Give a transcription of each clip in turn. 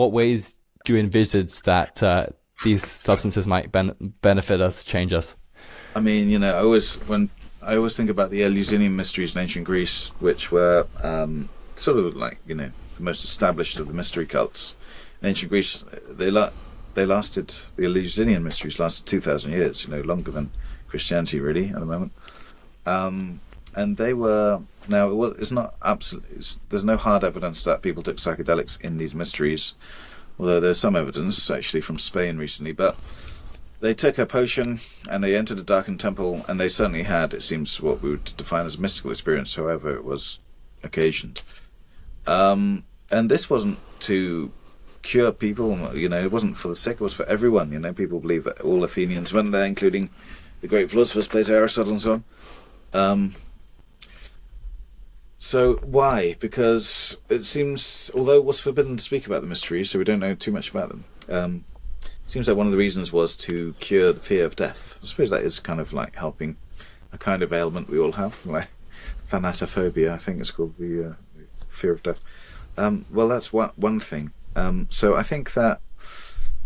what ways do you envisage that these substances might benefit us, change us? I mean, I always think about the Eleusinian Mysteries in ancient Greece, which were sort of like the most established of the mystery cults in ancient Greece. The Eleusinian Mysteries lasted 2,000 years, longer than Christianity really at the moment. And they were, now it's not absolutely, there's no hard evidence that people took psychedelics in these mysteries, although there's some evidence actually from Spain recently. But they took a potion and they entered a darkened temple, and they certainly had, it seems, what we would define as a mystical experience, however it was occasioned. And this wasn't to cure people, it wasn't for the sick, it was for everyone. People believe that all Athenians went there, including the great philosophers, Plato, Aristotle, and so on. So why? Because it seems, although it was forbidden to speak about the mysteries, so we don't know too much about them, it seems like one of the reasons was to cure the fear of death. I suppose that is kind of like helping a kind of ailment we all have, like thanatophobia, I think it's called, the fear of death. Well, that's one thing. So I think that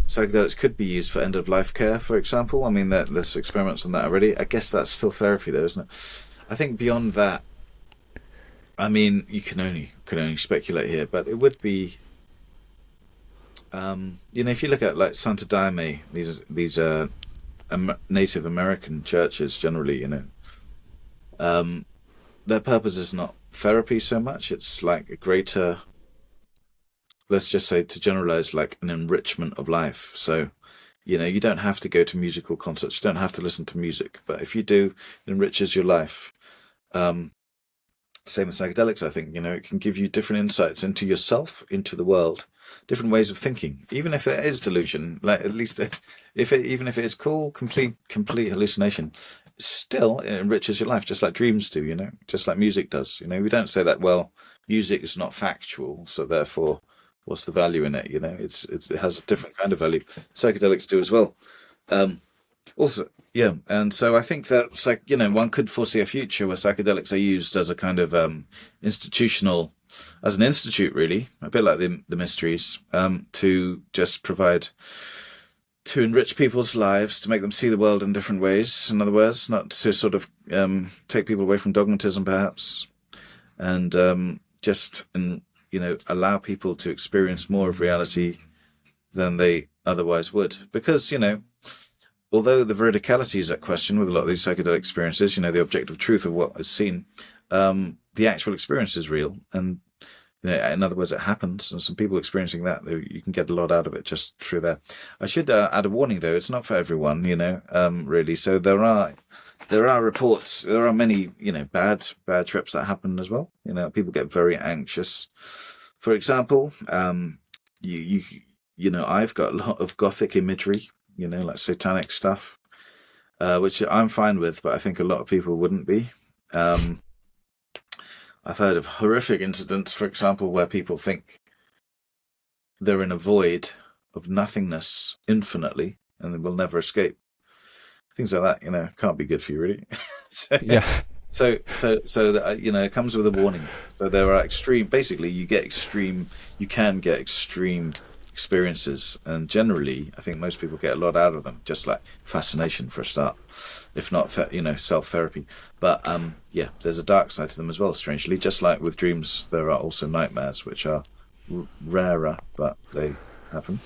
psychedelics could be used for end-of-life care, for example. I mean, there's experiments on that already. I guess that's still therapy, though, isn't it? I think beyond that, I mean, you can only speculate here, but it would be, if you look at like Santa Daime, these Native American churches generally, their purpose is not therapy so much. It's like a greater, let's just say, to generalize, like an enrichment of life. So, you don't have to go to musical concerts. You don't have to listen to music. But if you do, it enriches your life. Same with psychedelics, I think. It can give you different insights into yourself, into the world, different ways of thinking. Even if it is delusion, like at least even if it is cool, complete hallucination, still it enriches your life, just like dreams do. Just like music does. We don't say that, well, music is not factual, so therefore, what's the value in it? It has a different kind of value. Psychedelics do as well. Also, yeah, and so I think that one could foresee a future where psychedelics are used as a kind of as an institute, really, a bit like the mysteries, to just provide, to enrich people's lives, to make them see the world in different ways. In other words, not to sort of take people away from dogmatism, perhaps, and just allow people to experience more of reality than they otherwise would. Because, although the veridicality is at question with a lot of these psychedelic experiences, the objective truth of what is seen, the actual experience is real. And, in other words, it happens. And some people experiencing that, you can get a lot out of it just through that. I should add a warning, though. It's not for everyone, really. So there are reports, there are many, bad trips that happen as well. People get very anxious. For example, I've got a lot of gothic imagery, like satanic stuff, which I'm fine with, but I think a lot of people wouldn't be. I've heard of horrific incidents, for example, where people think they're in a void of nothingness infinitely and they will never escape. Things like that, can't be good for you, really. Yeah. So that, it comes with a warning. So there are basically you can get extreme experiences, and generally I think most people get a lot out of them, just like fascination for a start, if not self-therapy. But there's a dark side to them as well, strangely. Just like with dreams, there are also nightmares, which are rarer, but they happen.